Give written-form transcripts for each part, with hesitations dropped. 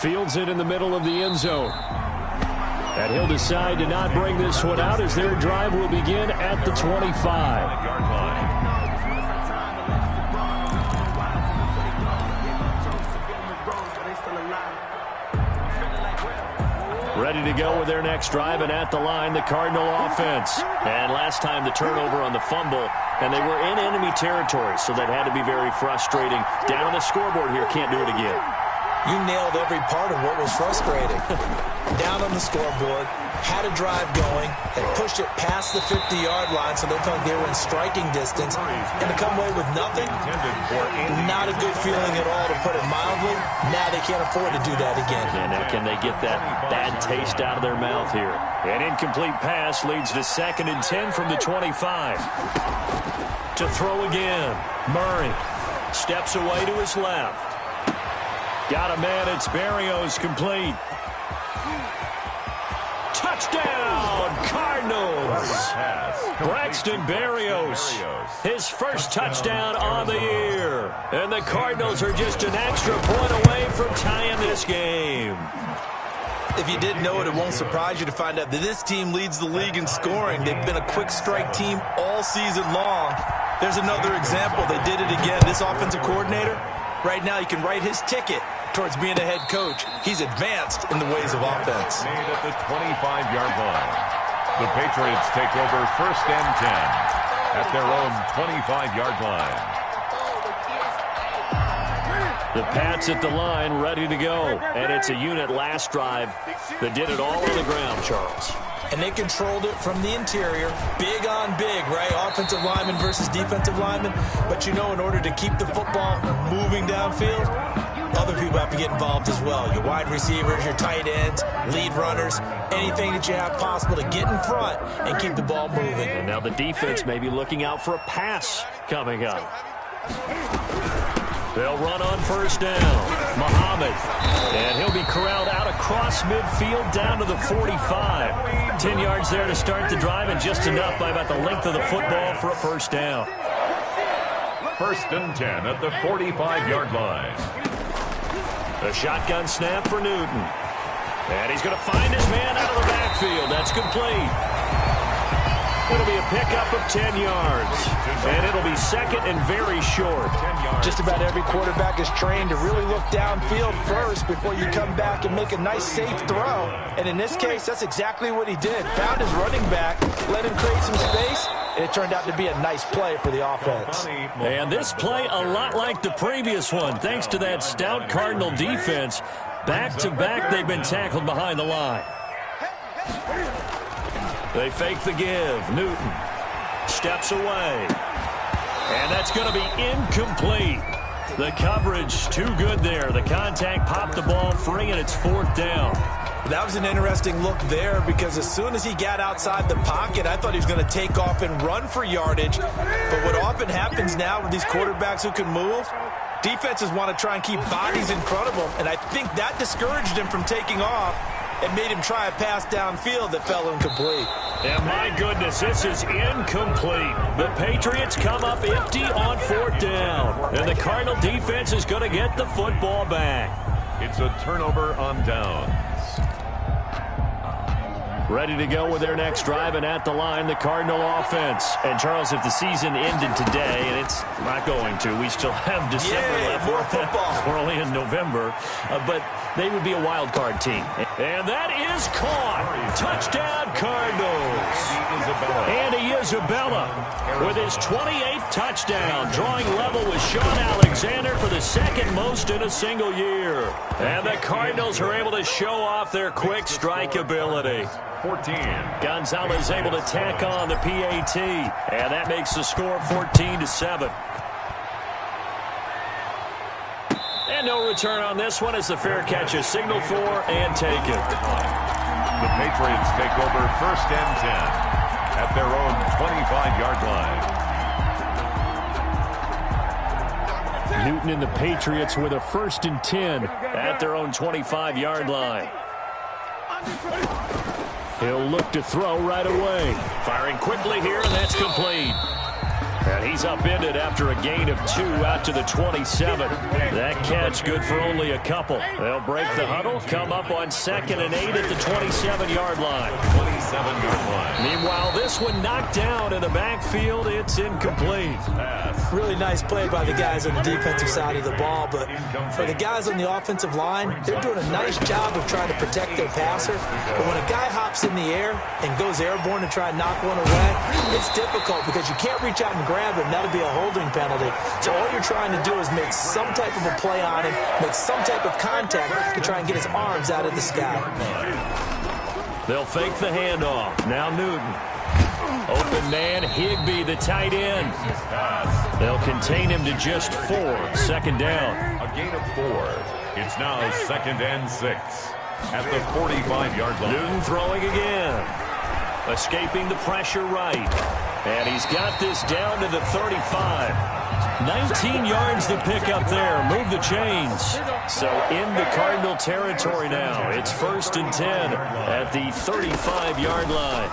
Fields it in the middle of the end zone. And he'll decide to not bring this one out as their drive will begin at the 25. Ready to go with their next drive, and at the line, the Cardinal offense. And last time the turnover on the fumble, and they were in enemy territory, so that had to be very frustrating. Down on the scoreboard here, can't do it again. You nailed every part of what was frustrating. Down on the scoreboard, had a drive going, had pushed it past the 50-yard line, so they felt they were in striking distance, and to come away with nothing, not a good feeling at all, to put it mildly. Now they can't afford to do that again. And now can they get that bad taste out of their mouth here? An incomplete pass leads to 2nd and 10 from the 25. To throw again, Murray steps away to his left. Got a man, it's Berrios, complete. Touchdown, Cardinals! Braxton Berrios, his first touchdown on the year. And the Cardinals are just an extra point away from tying this game. If you didn't know it, it won't surprise you to find out that this team leads the league in scoring. They've been a quick strike team all season long. There's another example. They did it again. This offensive coordinator, right now, you can write his ticket towards being a head coach. He's advanced in the ways of offense. Made at the 25-yard line. The Patriots take over 1st and 10 at their own 25-yard line. The Pats at the line, ready to go. And it's a unit last drive that did it all on the ground, Charles. And they controlled it from the interior. Big on big, right? Offensive lineman versus defensive lineman. But you know, in order to keep the football moving downfield, other people have to get involved as well. Your wide receivers, your tight ends, lead runners, anything that you have possible to get in front and keep the ball moving. And now the defense may be looking out for a pass coming up. They'll run on 1st down. Muhammad. And he'll be corralled out across midfield down to the 45. 10 yards there to start the drive, and just enough by about the length of the football for a 1st down. 1st and 10 at the 45-yard line. A shotgun snap for Newton. And he's going to find his man out of the backfield. That's complete. It'll be a pickup of 10 yards. And it'll be 2nd and very short. Just about every quarterback is trained to really look downfield first before you come back and make a nice, safe throw. And in this case, that's exactly what he did. Found his running back, let him create some space, and it turned out to be a nice play for the offense. And this play a lot like the previous one, thanks to that stout Cardinal defense. Back-to-back, they've been tackled behind the line. They fake the give. Newton steps away. And that's going to be incomplete. The coverage too good there. The contact popped the ball free, and it's 4th down. That was an interesting look there, because as soon as he got outside the pocket, I thought he was going to take off and run for yardage. But what often happens now with these quarterbacks who can move, defenses want to try and keep bodies in front of them, and I think that discouraged him from taking off and made him try a pass downfield that fell incomplete. And my goodness, this is incomplete. The Patriots come up empty on 4th down, and the Cardinal defense is going to get the football back. It's a turnover on downs. Ready to go with their next drive, and at the line, the Cardinal offense. And, Charles, if the season ended today, and it's not going to, we still have December left. More football. We're only in November, but they would be a wild card team. And that is caught. Touchdown, Cardinals. Andy Isabella with his 28th touchdown, drawing level with Sean Alexander for the 2nd most in a single year. And the Cardinals are able to show off their quick strike ability. 14. Gonzalez able to tack on the PAT, and that makes the score 14-7. And no return on this one as the fair catch is signaled for and taken. The Patriots take over 1st and 10 at their own 25-yard line. Newton and the Patriots with a 1st and 10 at their own 25-yard line. He'll look to throw right away. Firing quickly here, and that's complete. And He's upended after a gain of 2 out to the 27. That catch good for only a couple. They'll break the huddle, come up on 2nd and 8 at the 27-yard line. 27-yard line. Meanwhile, this one knocked down in the backfield. It's incomplete. Really nice play by the guys on the defensive side of the ball, but for the guys on the offensive line, they're doing a nice job of trying to protect their passer. But when a guy hops in the air and goes airborne to try and knock one away, it's difficult because you can't reach out and grab him. That'll be a holding penalty. So all you're trying to do is make some type of a play on him, make some type of contact to try and get his arms out of the sky. They'll fake the handoff. Now Newton. Open man, Higbee, the tight end. They'll contain him to just 4. 2nd down. A gain of 4. It's now 2nd and 6 at the 45-yard line. Newton throwing again. Escaping the pressure right. And he's got this down to the 35. 19 yards to pick up there. Move the chains. So into Cardinal territory now. It's 1st and 10 at the 35-yard line.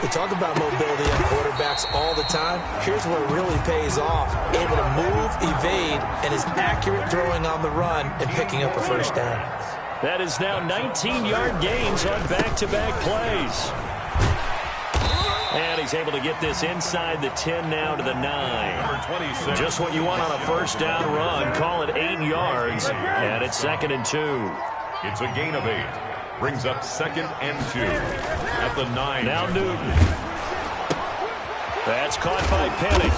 We talk about mobility on quarterbacks all the time. Here's where it really pays off. Able to move, evade, and is accurate throwing on the run and picking up a 1st down. That is now 19-yard gains on back-to-back plays. And he's able to get this inside the 10 now to the 9. Just what you want on a 1st down run. Call it 8 yards. And it's 2nd and 2. It's a gain of 8. Brings up 2nd and 2 at the 9. Now Newton. That's caught by Penny.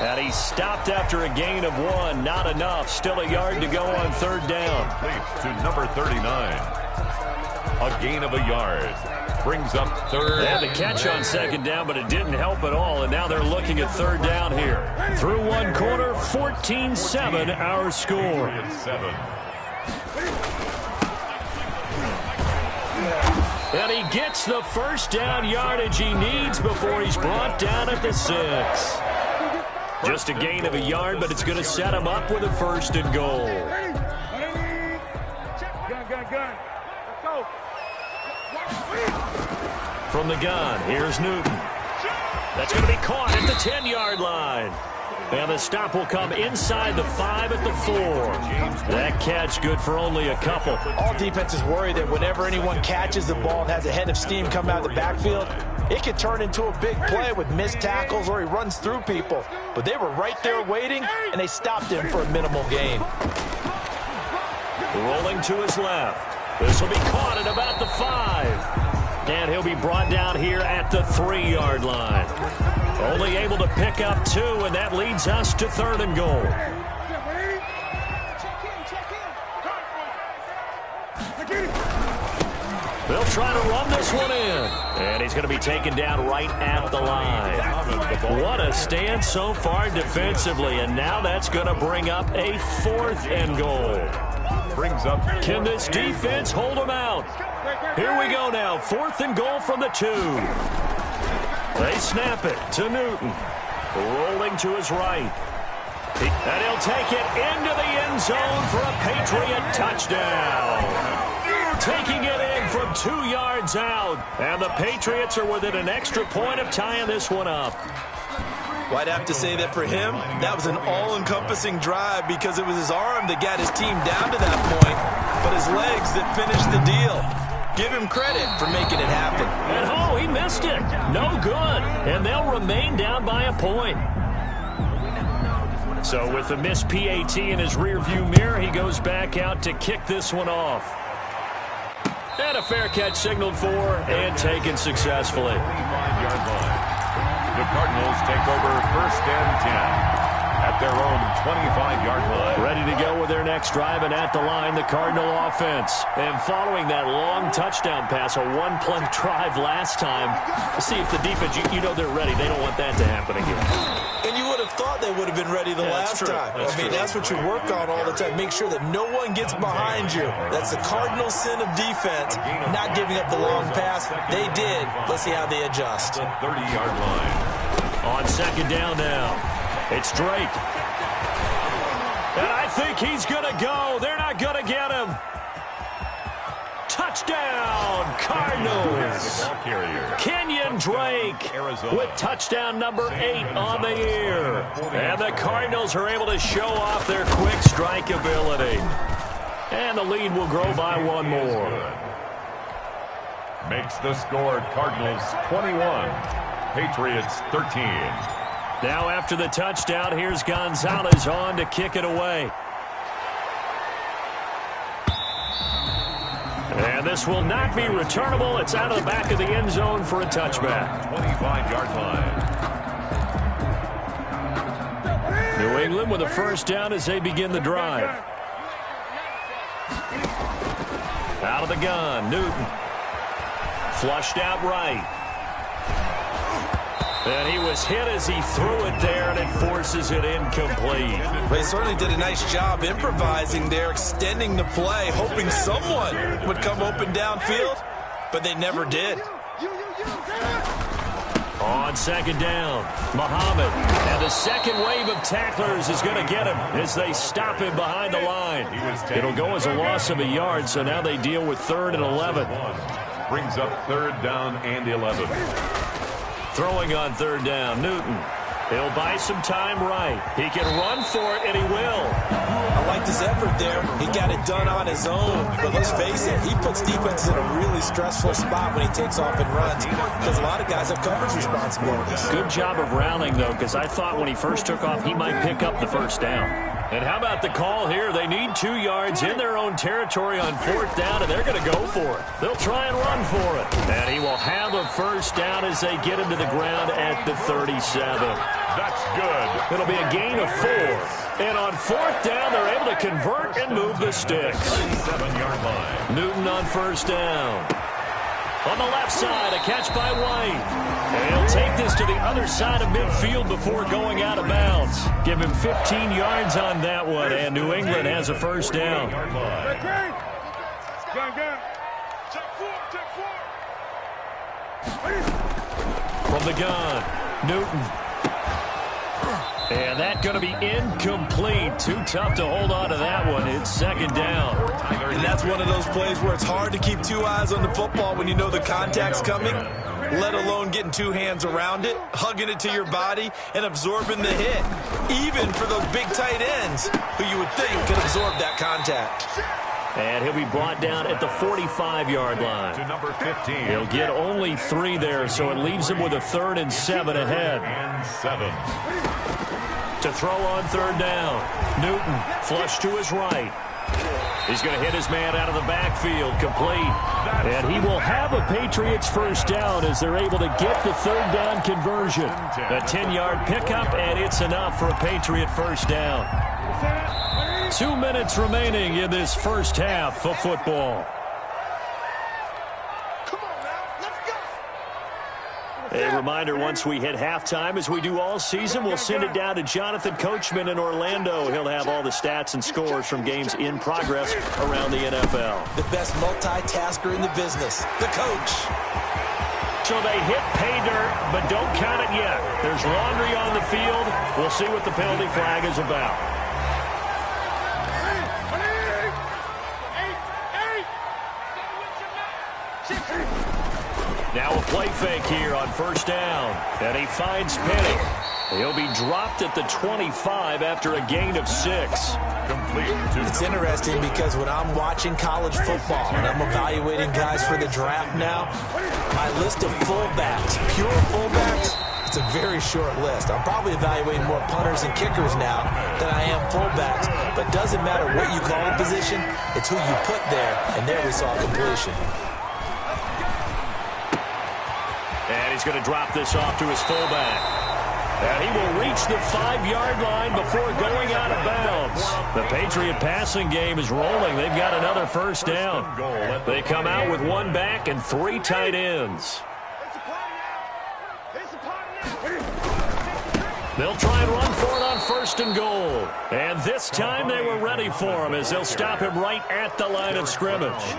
And he's stopped after a gain of 1. Not enough. Still a yard to go on 3rd down. To number 39. A gain of a yard. Brings up 3rd. They had the catch on 2nd down, but it didn't help at all. And now they're looking at 3rd down here. Through one quarter, 14-7 our score. And he gets the 1st down yardage he needs before he's brought down at the 6. Just a gain of a yard, but it's going to set him up with a 1st and goal. From the gun, here's Newton. That's going to be caught at the 10-yard line. And the stop will come inside the 5 at the 4. That catch good for only a couple. All defenses worry that whenever anyone catches the ball and has a head of steam come out of the backfield, it could turn into a big play with missed tackles or he runs through people. But they were right there waiting, and they stopped him for a minimal gain. Rolling to his left. This will be caught at about the 5. And he'll be brought down here at the 3-yard line. Only able to pick up 2, and that leads us to 3rd and goal. They'll try to run this one in. And he's going to be taken down right at the line. What a stand so far defensively, and now that's going to bring up a 4th and goal. Can this defense hold them out? Here we go now. 4th and goal from the 2. They snap it to Newton. Rolling to his right. And he'll take it into the end zone for a Patriot touchdown. Taking it in from 2 yards out. And the Patriots are within an extra point of tying this one up. Well, I'd have to say that for him, that was an all-encompassing drive because it was his arm that got his team down to that point, but his legs that finished the deal. Give him credit for making it happen. And oh, he missed it. No good. And they'll remain down by a point. So with the missed PAT in his rearview mirror, he goes back out to kick this one off. And a fair catch signaled for and taken successfully. The Cardinals take over 1st and 10 at their own 25-yard line. Ready to go with their next drive, and at the line, the Cardinal offense. And following that long touchdown pass, a one-play drive last time, to see if the defense, you know they're ready. They don't want that to happen again. And you would have thought they would have been ready the last time. That's what you work on all the time. Make sure that no one gets behind you. That's the cardinal sin of defense, not giving up the long pass. They did. Let's see how they adjust. 30-yard line. On 2nd down now, it's Drake. And I think he's going to go. They're not going to get him. Touchdown, Cardinals. Can you Kenyon Drake with touchdown number 8 on the year. And the Cardinals are able to show off their quick strike ability. And the lead will grow by 1 more. Makes the score Cardinals 21, Patriots 13. Now after the touchdown, here's Gonzalez on to kick it away. And this will not be returnable. It's out of the back of the end zone for a touchback. 25-yard line. New England with a first down as they begin the drive. Out of the gun, Newton. Flushed out right. And he was hit as he threw it there, and it forces it incomplete. They certainly did a nice job improvising there, extending the play, hoping someone would come open downfield, but they never did. On second down, Muhammad. And the second wave of tacklers is going to get him as they stop him behind the line. It'll go as a loss of a yard, so now they deal with 3rd and 11. Brings up 3rd down and 11. Throwing on 3rd down, Newton. He'll buy some time right. He can run for it, and he will. I liked his effort there. He got it done on his own. But let's face it, he puts defenses in a really stressful spot when he takes off and runs because a lot of guys have coverage responsibilities. Good job of rallying, though, because I thought when he first took off, he might pick up the first down. And how about the call here? They need 2 yards in their own territory on 4th down, and they're going to go for it. They'll try and run for it. And he will have a first down as they get him to the ground at the 37. That's good. It'll be a gain of 4. And on 4th down, they're able to convert and move the sticks. 7-yard line. Newton on first down. On the left side, a catch by White. And he'll take this to the other side of midfield before going out of bounds. Give him 15 yards on that one, and New England has a first down. From the gun, Newton. And that's going to be incomplete. Too tough to hold on to that one. It's second down. And that's one of those plays where it's hard to keep 2 eyes on the football when you know the contact's coming, let alone getting 2 hands around it, hugging it to your body, and absorbing the hit. Even for those big tight ends who you would think could absorb that contact. And he'll be brought down at the 45-yard line. To number 15. He'll get only 3 there, so it leaves him with a 3rd and 7 ahead. And 7. To throw on 3rd down. Newton, flush to his right. He's going to hit his man out of the backfield, complete. And he will have a Patriots first down as they're able to get the 3rd down conversion. A 10-yard pickup, and it's enough for a Patriot first down. 2 minutes remaining in this first half of football. A reminder, once we hit halftime, as we do all season, we'll send it down to Jonathan Coachman in Orlando. He'll have all the stats and scores from games in progress around the NFL. The best multitasker in the business, the coach. So they hit pay dirt, but don't count it yet. There's laundry on the field. We'll see what the penalty flag is about. Now a play fake here on first down. And he finds Penny. He'll be dropped at the 25 after a gain of 6. It's interesting because when I'm watching college football and I'm evaluating guys for the draft now, my list of fullbacks, pure fullbacks, it's a very short list. I'm probably evaluating more punters and kickers now than I am fullbacks. But it doesn't matter what you call the position, it's who you put there. And there we saw completion. And he's going to drop this off to his fullback. And he will reach the 5-yard line before going out of bounds. The Patriot passing game is rolling. They've got another first down. They come out with 1 back and 3 tight ends. They'll try and run for it on 1st and goal. And this time they were ready for him as they'll stop him right at the line of scrimmage.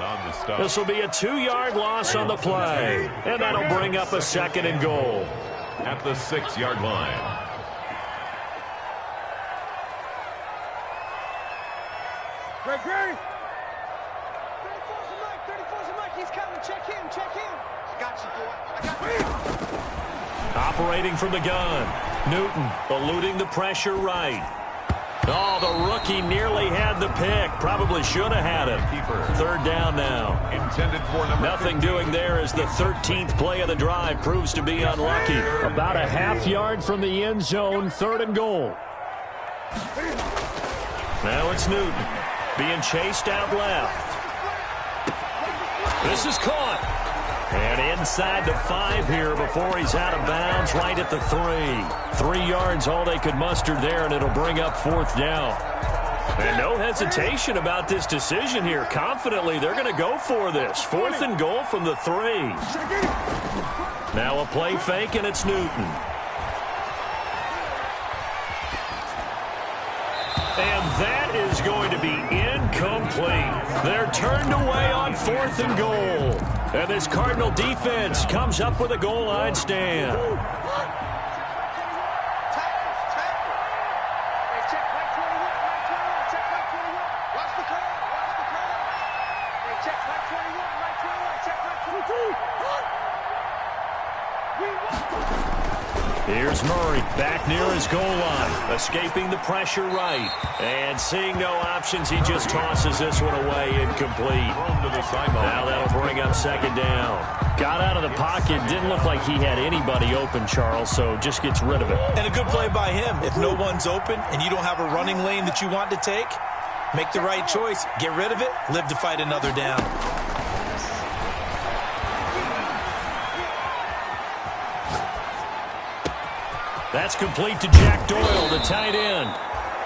This will be a 2-yard loss on the play. And that'll bring up a 2nd and goal. At the 6-yard line. Great. 34's a Mike. He's coming. Check him. Operating from the gun. Newton eluding the pressure right. Oh, the rookie nearly had the pick. Probably should have had it. Third down now. Intended for number Nothing 15. doing there as the 13th play of the drive proves to be unlucky. About a half yard from the end zone, 3rd and goal. Now it's Newton being chased out left. This is caught. And inside the 5 here before he's out of bounds, right at the 3. 3 yards all they could muster there, and it'll bring up 4th down. And no hesitation about this decision here. Confidently, they're going to go for this. 4th and goal from the 3. Now a play fake, and it's Newton. And that is going to be incomplete. They're turned away on 4th and goal. And this Cardinal defense comes up with a goal line stand. Here's Murray back near his goal line, escaping the pressure right. And seeing no options, he just tosses this one away, incomplete. Now that'll bring up 2nd down. Got out of the pocket, didn't look like he had anybody open, Charles, so just gets rid of it. And a good play by him. If no one's open and you don't have a running lane that you want to take, make the right choice. Get rid of it, live to fight another down. That's complete to Jack Doyle, the tight end.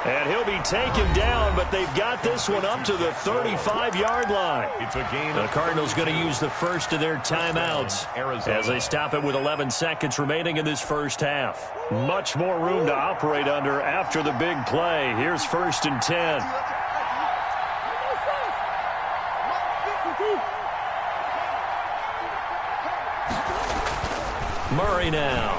And he'll be taken down, but they've got this one up to the 35-yard line. It's a gain. The Cardinals going to use the first of their timeouts as they stop it with 11 seconds remaining in this first half. Much more room to operate under after the big play. Here's 1st and 10. Murray now.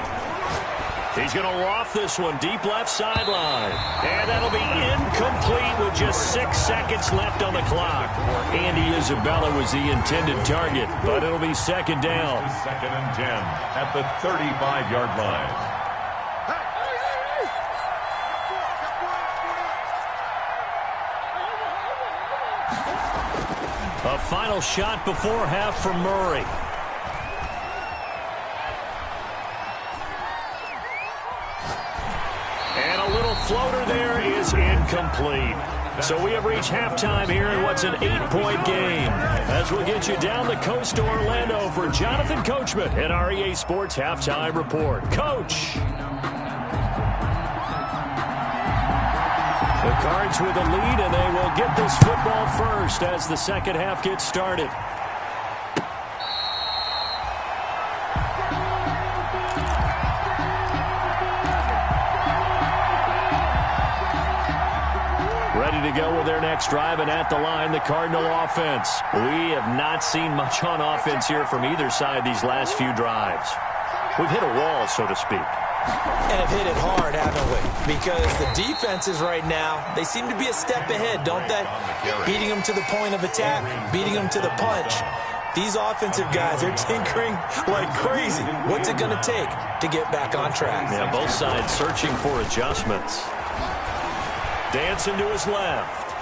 He's going to loft this one deep left sideline. And that'll be incomplete with just 6 seconds left on the clock. Andy Isabella was the intended target, but it'll be 2nd down. 2nd and 10 at the 35-yard line. A final shot before half for Murray. Floater there is incomplete. So we have reached halftime here in what's an 8-point game. As we'll get you down the coast to Orlando for Jonathan Coachman and our EA Sports Halftime Report. Coach. The Cards with a lead, and they will get this football first as the second half gets started. To go with their next drive, and at the line, the Cardinal offense. We have not seen much on offense here from either side these last few drives. We've hit a wall, so to speak. And have hit it hard, haven't we? Because the defenses right now, they seem to be a step ahead, don't they? Beating them to the point of attack, beating them to the punch. These offensive guys, they're tinkering like crazy. What's it going to take to get back on track? Yeah, both sides searching for adjustments. Dancing to his left.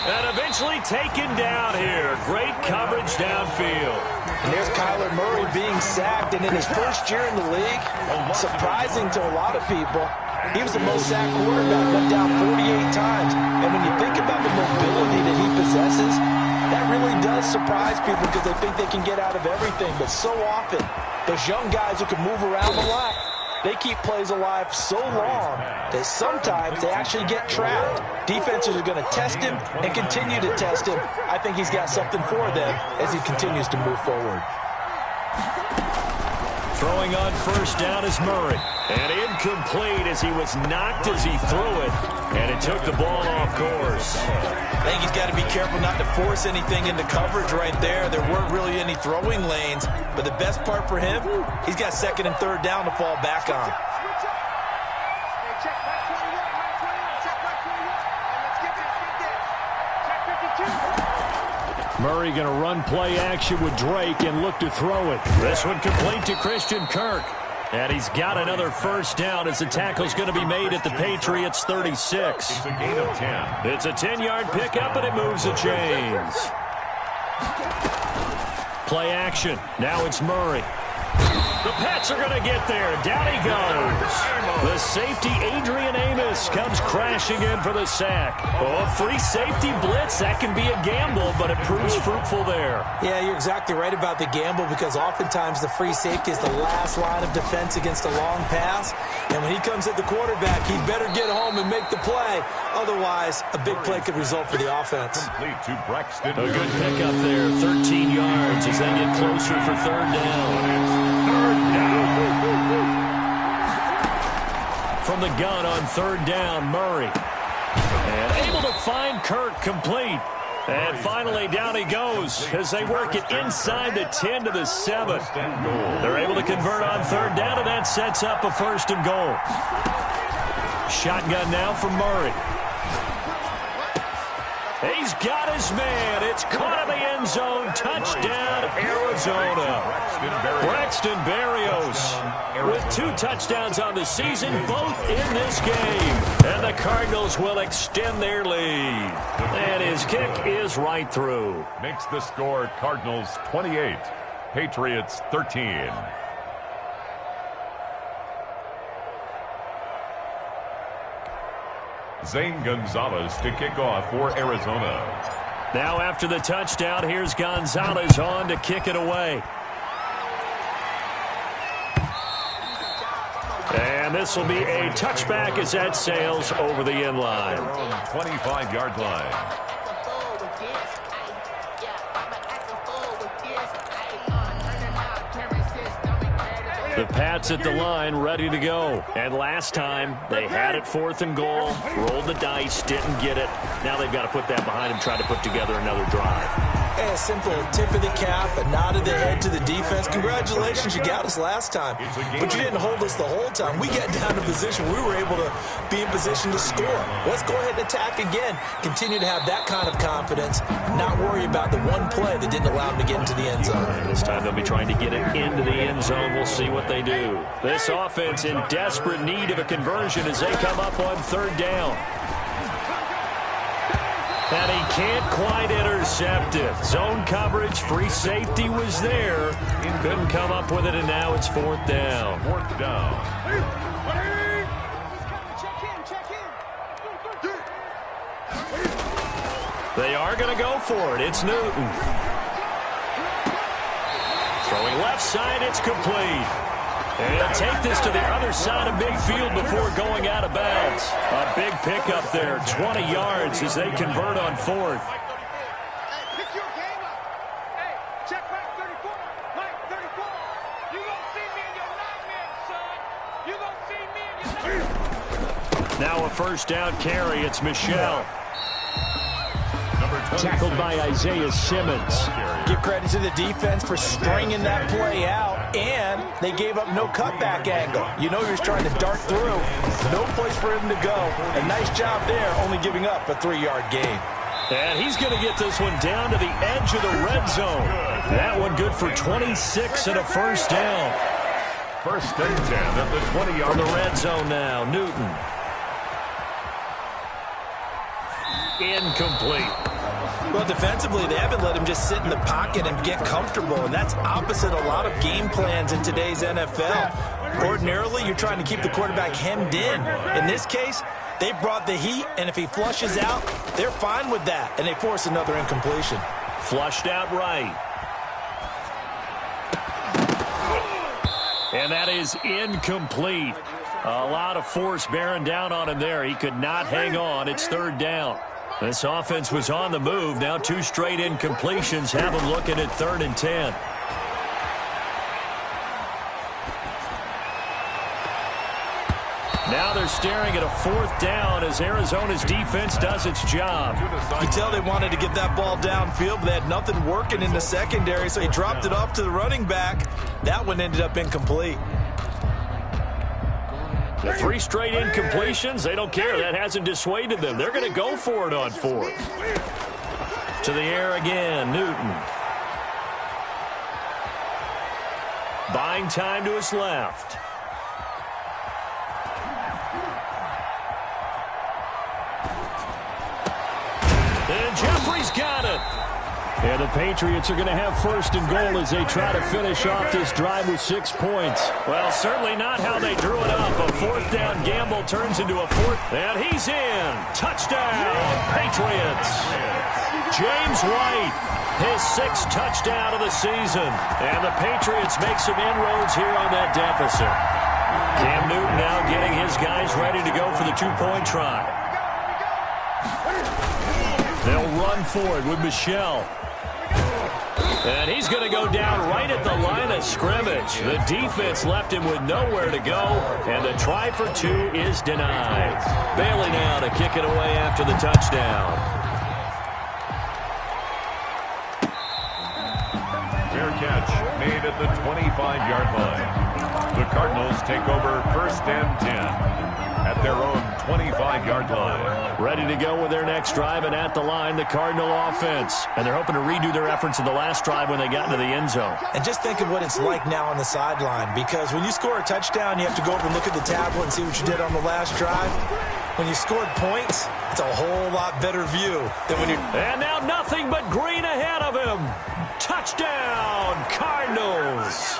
And eventually taken down here. Great coverage downfield. And there's Kyler Murray being sacked, and in his first year in the league, surprising to a lot of people, he was the most sacked quarterback, went down 48 times. And when you think about the mobility that he possesses, that really does surprise people because they think they can get out of everything. But so often, those young guys who can move around a lot, they keep plays alive so long that sometimes they actually get trapped. Defenses are going to test him and continue to test him. I think he's got something for them as he continues to move forward. Throwing on first down is Murray. And incomplete as he was knocked as he threw it. And it took the ball off course. I think he's got to be careful not to force anything into coverage right there. There weren't really any throwing lanes. But the best part for him, he's got 2nd and 3rd down to fall back on. Murray going to run play action with Drake and look to throw it. This one complete to Christian Kirk. And he's got another first down as the tackle's going to be made at the Patriots' 36. It's a gain of 10. It's a 10-yard pickup, and it moves the chains. Play action. Now it's Murray. The Pats are going to get there. Down he goes. The safety, Adrian Amos, comes crashing in for the sack. Oh, free safety blitz. That can be a gamble, but it proves fruitful there. Yeah, you're exactly right about the gamble because oftentimes the free safety is the last line of defense against a long pass. And when he comes at the quarterback, he better get home and make the play. Otherwise, a big play could result for the offense. Complete to Braxton. A good pickup there, 13 yards as they get closer for third down. From the gun on third down, Murray. And able to find Kirk complete. And finally, down he goes as they work it inside the 10 to the 7. They're able to convert on third down, and that sets up a first and goal. Shotgun now for Murray. He's got his man. It's caught in the end zone. Touchdown, Arizona. Braxton Berrios with 2 touchdowns on the season, both in this game. And the Cardinals will extend their lead. And his kick is right through. Makes the score Cardinals 28, Patriots 13. Zane Gonzalez to kick off for Arizona. Now after the touchdown, here's Gonzalez on to kick it away. And this will be a touchback as that sails over the end line. 25-yard line. The Pats at the line, ready to go. And last time, they had it 4th and goal, rolled the dice, didn't get it. Now they've got to put that behind them, try to put together another drive. A simple tip of the cap, a nod of the head to the defense. Congratulations, you got us last time. But you didn't hold us the whole time. We got down to position. We were able to be in position to score. Let's go ahead and attack again. Continue to have that kind of confidence. Not worry about the one play that didn't allow them to get into the end zone. And this time they'll be trying to get it into the end zone. We'll see what they do. This offense in desperate need of a conversion as they come up on third down. And he can't quite intercept it. Zone coverage, free safety was there. Couldn't come up with it, and now it's 4th down. 4th down. They are going to go for it. It's Newton. Throwing left side, it's complete. And he'll take this to the other side of midfield before going out of bounds. A big pickup there, 20 yards as they convert on 4th. Now a first down carry, it's Michel. Tackled by Isaiah Simmons. Give credit to the defense for stringing that play out, and they gave up no cutback angle. You know he was trying to dart through. No place for him to go. A nice job there, only giving up a 3-yard gain. And he's going to get this one down to the edge of the red zone. That one good for 26 and a first down. First and 10 at the 20-yard line. From the red zone now, Newton. Incomplete. Well, defensively, they haven't let him just sit in the pocket and get comfortable, and that's opposite a lot of game plans in today's NFL. Ordinarily, you're trying to keep the quarterback hemmed in. In this case, they brought the heat, and if he flushes out, they're fine with that, and they force another incompletion. Flushed out right. And that is incomplete. A lot of force bearing down on him there. He could not hang on. It's third down. This offense was on the move. Now 2 straight incompletions have them looking at 3rd and 10. Now they're staring at a 4th down as Arizona's defense does its job. You can tell they wanted to get that ball downfield, but they had nothing working in the secondary, so he dropped it off to the running back. That one ended up incomplete. The 3 straight incompletions, they don't care. That hasn't dissuaded them. They're going to go for it on 4th. To the air again, Newton. Buying time to his left. And Jeffrey's got it. And the Patriots are going to have first and goal as they try to finish off this drive with 6 points. Well, certainly not how they drew it up. A fourth down gamble turns into a fourth. And he's in. Touchdown, Patriots. James White, his 6th touchdown of the season. And the Patriots make some inroads here on that deficit. Cam Newton now getting his guys ready to go for the 2-point try. They'll run for it with Michel. And he's going to go down right at the line of scrimmage. The defense left him with nowhere to go, and the try for 2 is denied. Bailey now to kick it away after the touchdown. Fair catch made at the 25-yard line. The Cardinals take over first and 10 at their own 25-yard line. Ready to go with their next drive, and at the line, the Cardinal offense. And they're hoping to redo their efforts in the last drive when they got into the end zone. And just think of what it's like now on the sideline, because when you score a touchdown, you have to go over and look at the tablet and see what you did on the last drive. When you scored points, it's a whole lot better view than when you... And now nothing but green ahead of him. Touchdown, Cardinals.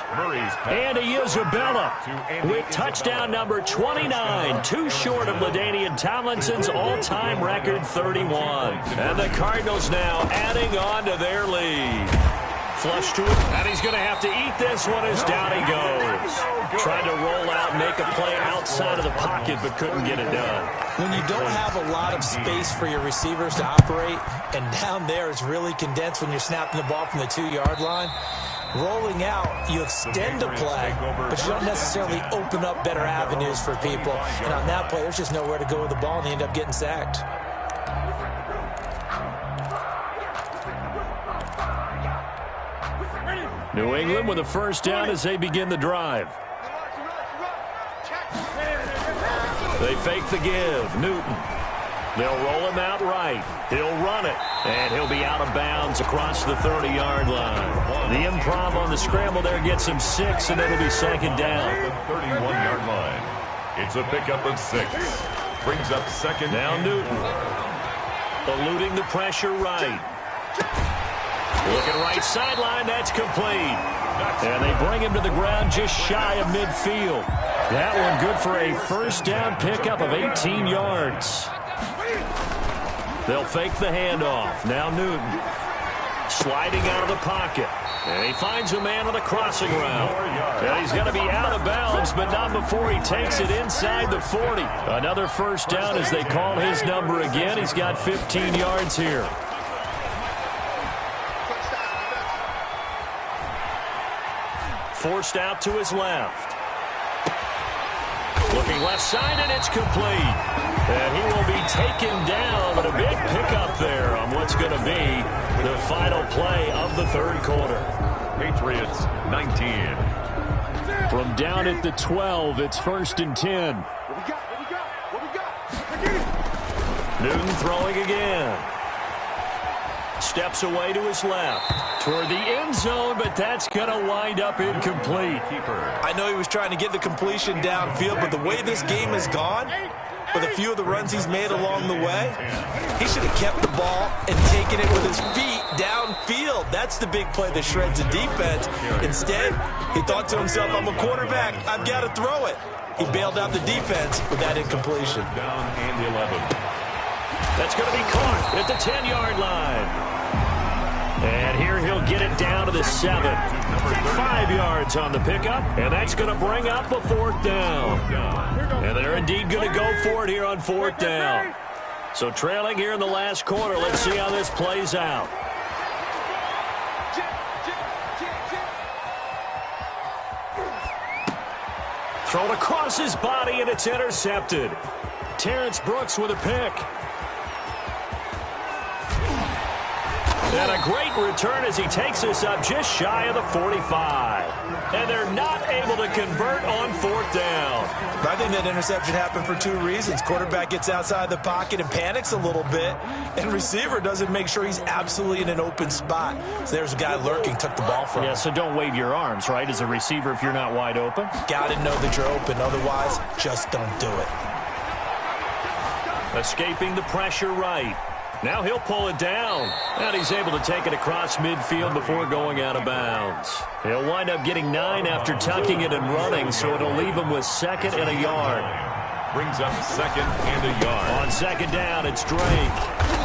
Andy Isabella with touchdown number 29, too short of LaDainian Tomlinson's all-time record 31. And the Cardinals now adding on to their lead. Flush to it, and he's going to have to eat this one as down he goes. Trying to roll out, make a play outside of the pocket, but couldn't get it done. When you don't have a lot of space for your receivers to operate, and down there is really condensed when you're snapping the ball from the 2-yard line, rolling out, you extend a play, but you don't necessarily open up better avenues for people. And on that play, there's just nowhere to go with the ball, and they end up getting sacked. New England with a first down as they begin the drive. They fake the give. Newton. They'll roll him out right. He'll run it, and he'll be out of bounds across the 30-yard line. The improv on the scramble there gets him 6, and it'll be second down. The 31-yard line. It's a pickup of 6. Brings up second. Now Newton. Eluding the pressure right. Looking right sideline, that's complete. And they bring him to the ground just shy of midfield. That one good for a first down pickup of 18 yards. They'll fake the handoff. Now Newton sliding out of the pocket. And he finds a man on the crossing route. And he's going to be out of bounds, but not before he takes it inside the 40. Another first down as they call his number again. He's got 15 yards here. Forced out to his left. Looking left side, and it's complete. And he will be taken down, but a big pickup there on what's going to be the final play of the third quarter. Patriots 19. From down at the 12, it's first and 10. Newton throwing again. Steps away to his left. Toward the end zone, but that's going to wind up incomplete. I know he was trying to get the completion downfield, but the way this game has gone, with a few of the runs he's made along the way, he should have kept the ball and taken it with his feet downfield. That's the big play that shreds the defense. Instead, he thought to himself, I'm a quarterback, I've got to throw it. He bailed out the defense with that incompletion. Down and 11. That's going to be caught at the 10-yard line. And here he'll get it down to the 7. 5 yards on the pickup, and that's going to bring up a fourth down. And they're indeed going to go for it here on fourth down. So trailing here in the last quarter, let's see how this plays out. Thrown across his body, and it's intercepted. Terrence Brooks with a pick. And a great return as he takes us up just shy of the 45. And they're not able to convert on 4th down. I think that interception happened for 2 reasons. Quarterback gets outside the pocket and panics a little bit, and receiver doesn't make sure he's absolutely in an open spot. So there's a guy lurking, took the ball from him. Yeah, so don't wave your arms, right, as a receiver if you're not wide open. Got to know that you're open. Otherwise, just don't do it. Escaping the pressure right. Now he'll pull it down. And he's able to take it across midfield before going out of bounds. He'll wind up getting 9 after tucking it and running, so it'll leave him with 2nd and a yard. Brings up 2nd and a yard. On 2nd down, it's Drake.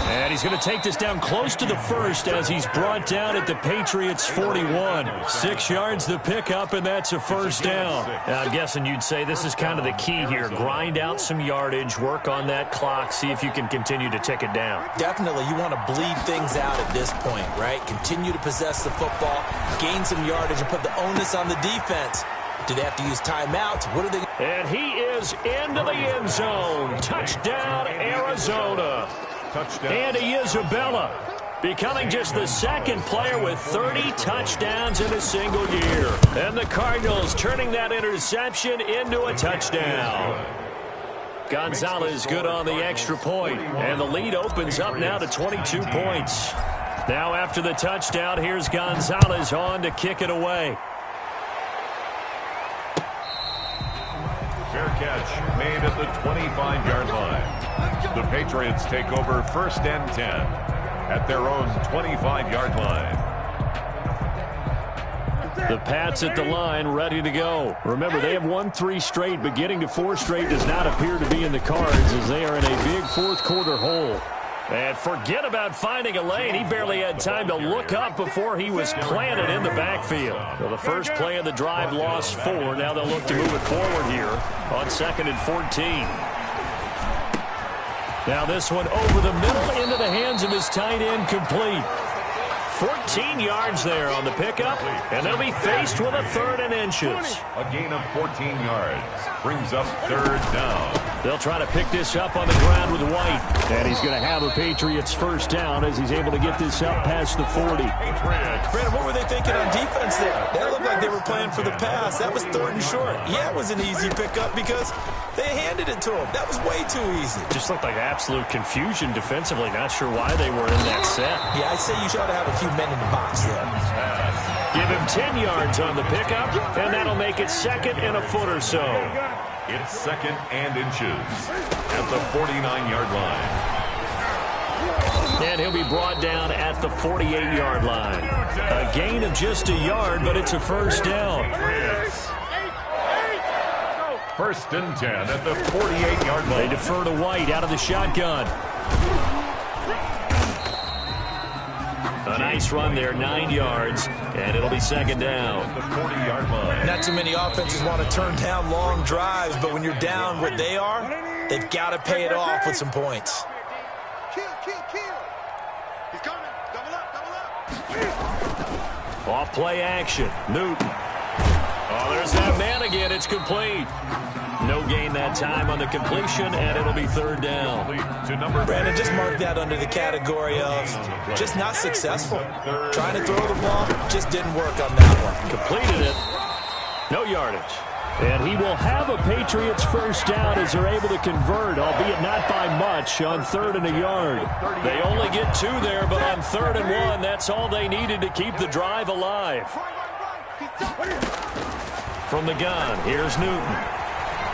And he's going to take this down close to the 1st as he's brought down at the Patriots' 41. 6 yards the pickup, and that's a 1st down. Now, I'm guessing you'd say this is kind of the key here. Grind out some yardage, work on that clock, see if you can continue to tick it down. Definitely, you want to bleed things out at this point, right? Continue to possess the football, gain some yardage, and put the onus on the defense. Do they have to use timeouts? What are they? And he is into the end zone. Touchdown, Arizona. Touchdown. Andy Isabella becoming just the 2nd player with 30 touchdowns in a single year. And the Cardinals turning that interception into a touchdown. Gonzalez good on the extra point, and the lead opens up now to 22 points. Now after the touchdown, here's Gonzalez on to kick it away. Fair catch made at the 25-yard line. The Patriots take over 1st and 10 at their own 25-yard line. The Pats at the line, ready to go. Remember, they have won 3 straight, but getting to 4 straight does not appear to be in the cards as they are in a big 4th quarter hole. And forget about finding a lane. He barely had time to look up before he was planted in the backfield. Well, the first play of the drive lost 4. Now they'll look to move it forward here on 2nd and 14. Now this one over the middle into the hands of his tight end, complete. 14 yards there on the pickup, and they'll be faced with a 3rd and inches. A gain of 14 yards brings up 3rd down. They'll try to pick this up on the ground with White. And he's going to have a Patriots 1st down as he's able to get this up past the 40. Brandon, what were they thinking on defense there? That looked like they were playing for the pass. That was 3rd and short. Yeah, it was an easy pickup because they handed it to him. That was way too easy. Just looked like absolute confusion defensively. Not sure why they were in that set. Yeah, I'd say you should have a few men in the box there. Give him 10 yards on the pickup, and that'll make it 2nd and a foot or so. It's 2nd and inches at the 49-yard line. And he'll be brought down at the 48-yard line. A gain of just a yard, but it's a 1st down. 1st and 10 at the 48-yard line. They defer to White out of the shotgun. A nice run there, 9 yards, and it'll be 2nd down. The 40-yard line. Not too many offenses want to turn down long drives, but when you're down what they are, they've got to pay it off with some points. He's coming. Double up. Off play action. Newton. Oh, there's that man again. It's complete. No gain that time on the completion, and it'll be 3rd down. Brandon, just mark that under the category of just not successful. Trying to throw the ball, just didn't work on that one. Completed it. No yardage. And he will have a Patriots 1st down as they're able to convert, albeit not by much, on 3rd and a yard. They only get 2 there, but on 3rd and 1, that's all they needed to keep the drive alive. From the gun, here's Newton.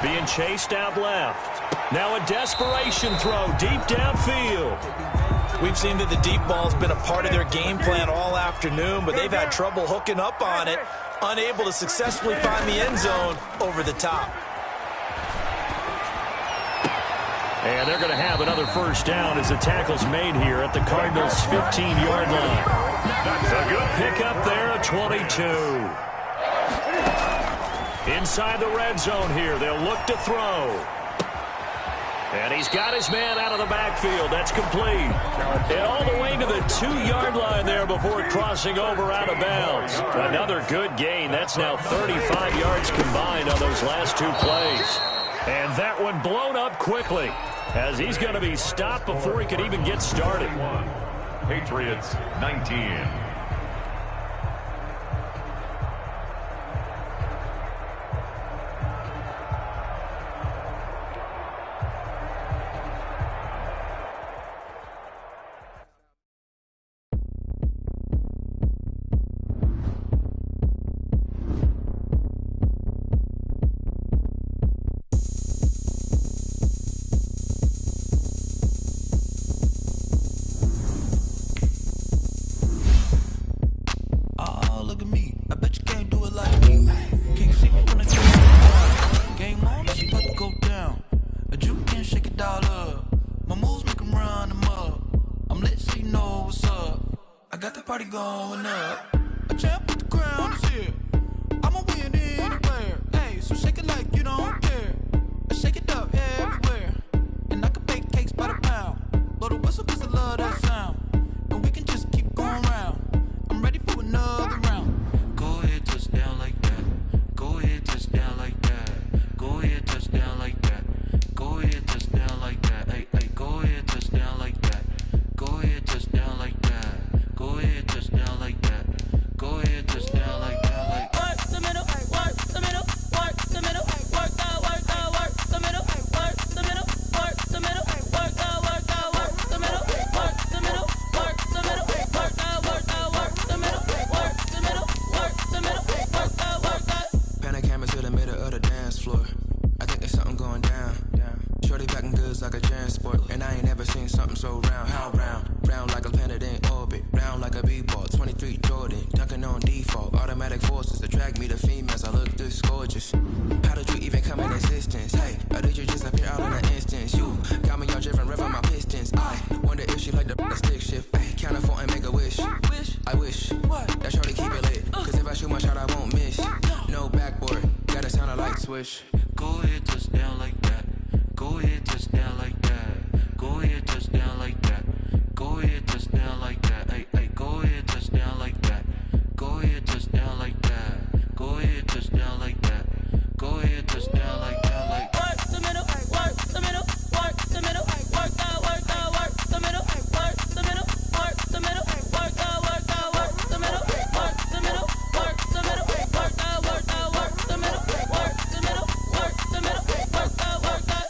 Being chased out left. Now a desperation throw deep downfield. We've seen that the deep ball's been a part of their game plan all afternoon, but they've had trouble hooking up on it, unable to successfully find the end zone over the top. And they're going to have another 1st down as the tackle's made here at the Cardinals' 15-yard line. That's a good pickup there at 22. Inside the red zone here, they'll look to throw. And he's got his man out of the backfield. That's complete. And all the way to the 2-yard line there before crossing over out of bounds. Another good gain. That's now 35 yards combined on those last 2 plays. And that one blown up quickly as he's going to be stopped before he could even get started. Patriots 19. can run them up. I'm lit, so you know what's up. I got the party going up. A champ with the crown is here. I'ma win anywhere. Hey, so shake it like you don't care. I shake it up everywhere. And I can bake cakes by the pound. Blow the whistle 'cause I love that sound. And we can just keep going round. I'm ready for another round. Go ahead, touch down like that. Go ahead, touch down like that. Go ahead, touch down like that. Go ahead, touch down like that. Hey, hey, go ahead, touch down like that. Go ahead, touch down like that. Go ahead, touch down like that. Go ahead, touch down like that. Like work the middle, work the middle, work the middle, work out, work out, work the middle, work the middle, work the middle, work out, work out, work the middle, work the middle, work the middle, work out, work out, work the middle, work the middle, work the middle, work out, work out. Pan the camera to the middle of the dance floor. I think there's something going down. Shorty packing goods like a transport, and I ain't never seen something so round. How round? Round like a planet in orbit, round like a b-ball. 23 Jordan, dunking on default. Automatic forces attract me to females. I look this gorgeous. How did you even come in existence? Hey, or did you just appear out in an instance? You got me all driven, revving my pistons. I wonder if she like the stick shift. Hey, count a 4 and make a wish. I wish that shorty keep it lit, 'cause if I shoot my shot, I won't miss. No backboard, gotta sound a light switch. Go ahead, touch down like that. Go ahead, touch down like that. Go ahead, touch down like that. Go ahead, touch down like that. Hey, hey, go ahead, touch down like that. Go ahead, touch down like that. Go ahead, touch down like that. Go ahead, touch down like that. Like work the middle, work the middle, work the middle, work out, work out, work the middle, work the middle, work the middle, work out, work out, work the middle, work the middle, work the middle, work out, work out, work the middle, work the middle, work the middle, work out, work out.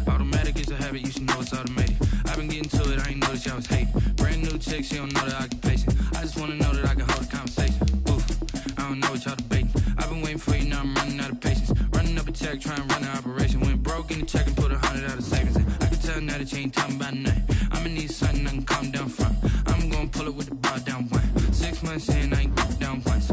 Automatic is a habit, you should know it's automated. I've been getting to it, I ain't noticed y'all was hating. Brand new chick, she don't know the occupation. I just wanna know that I can hold a conversation. Ooh, I don't know what y'all debating. I've been waiting for you, now I'm running out of patience. Running up a check, trying to run an operation. Went broke in the check and put 100 out of savings in. I can tell now that you ain't talking about nothing. I'ma need something I can calm down from. I'm gonna pull it with the bar down one. 6 months in, I ain't down once.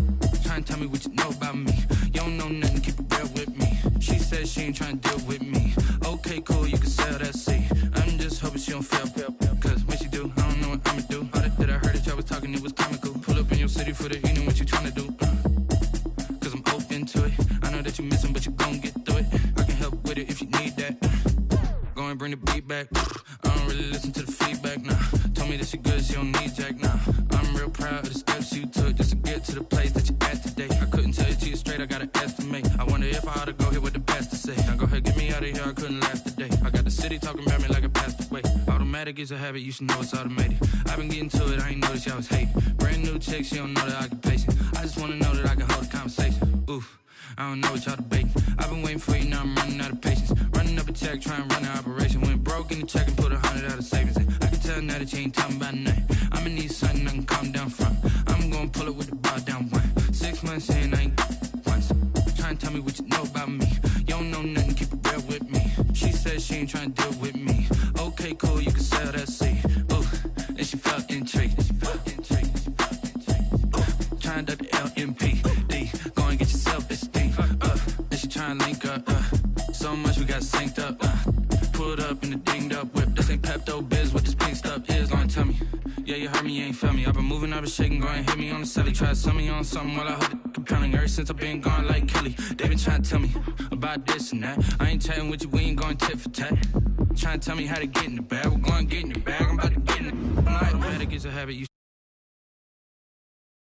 Trying to tell me what you know about me. You don't know nothing, keep it real with me. She said she ain't trying to deal with me. Okay, cool, you can sell that seat. I'm just hoping she don't fail. 'Cause when she do, I don't know what I'ma do. All that I heard that y'all was talking, it was comical. Pull up in your city for the evening, what you trying to do? 'Cause I'm open to it. I know that you missing, but you gon' get through it. I can help with it if you need that. Go and bring the beat back. I don't really listen to the feedback, nah. Told me that she good, she don't need jack, nah. I'm real proud of the steps you took just to get to the place that you're at today. I couldn't tell it to you straight, I gotta estimate. I wonder if I ought to go here with the best to say. Now go ahead, get me out of here, I couldn't last today. I got the city talking about me like I passed away. Automatic is a habit, you should know it's automated. I've been getting to it, I ain't noticed y'all was hating. Brand new chick, she don't know the occupation. I just wanna know that I can hold a conversation. Ooh, I don't know what y'all debating. I've been waiting for you, now I'm running out of patience. Running up a check, trying to run an operation. Went broke in the check and put 100 out of savings in. I can tell now that you ain't talking about nothing. I'ma need something I can calm down from. I'm gonna pull it with the bar down one. 6 months in, I ain't once. Trying to tell me what you know about me. You don't know nothing, keep it real with me. She said she ain't trying to deal with me. Okay, cool, you can sell that seat. Ooh, and she felt intrigued. Trying to duck the LMPD. Go and get your self-esteem. And she trying to link up. So much we got synced up. Pulled up in the dinged up whip. This ain't Pepto-Biz, what this pink stuff is. Gonna tell me. Yeah, you heard me, you ain't felt me. I've been moving, I've been shaking, go and hit me on the celly. Try to sell me on something while I hold it compelling. Ever since I've been gone like Kelly, they been trying to tell me about this and that. I ain't chatting with you, we ain't going tit for tat. Trying to tell me how to get in the bag, we're going to get in the bag, I'm about to get in it. Automatic is a habit, you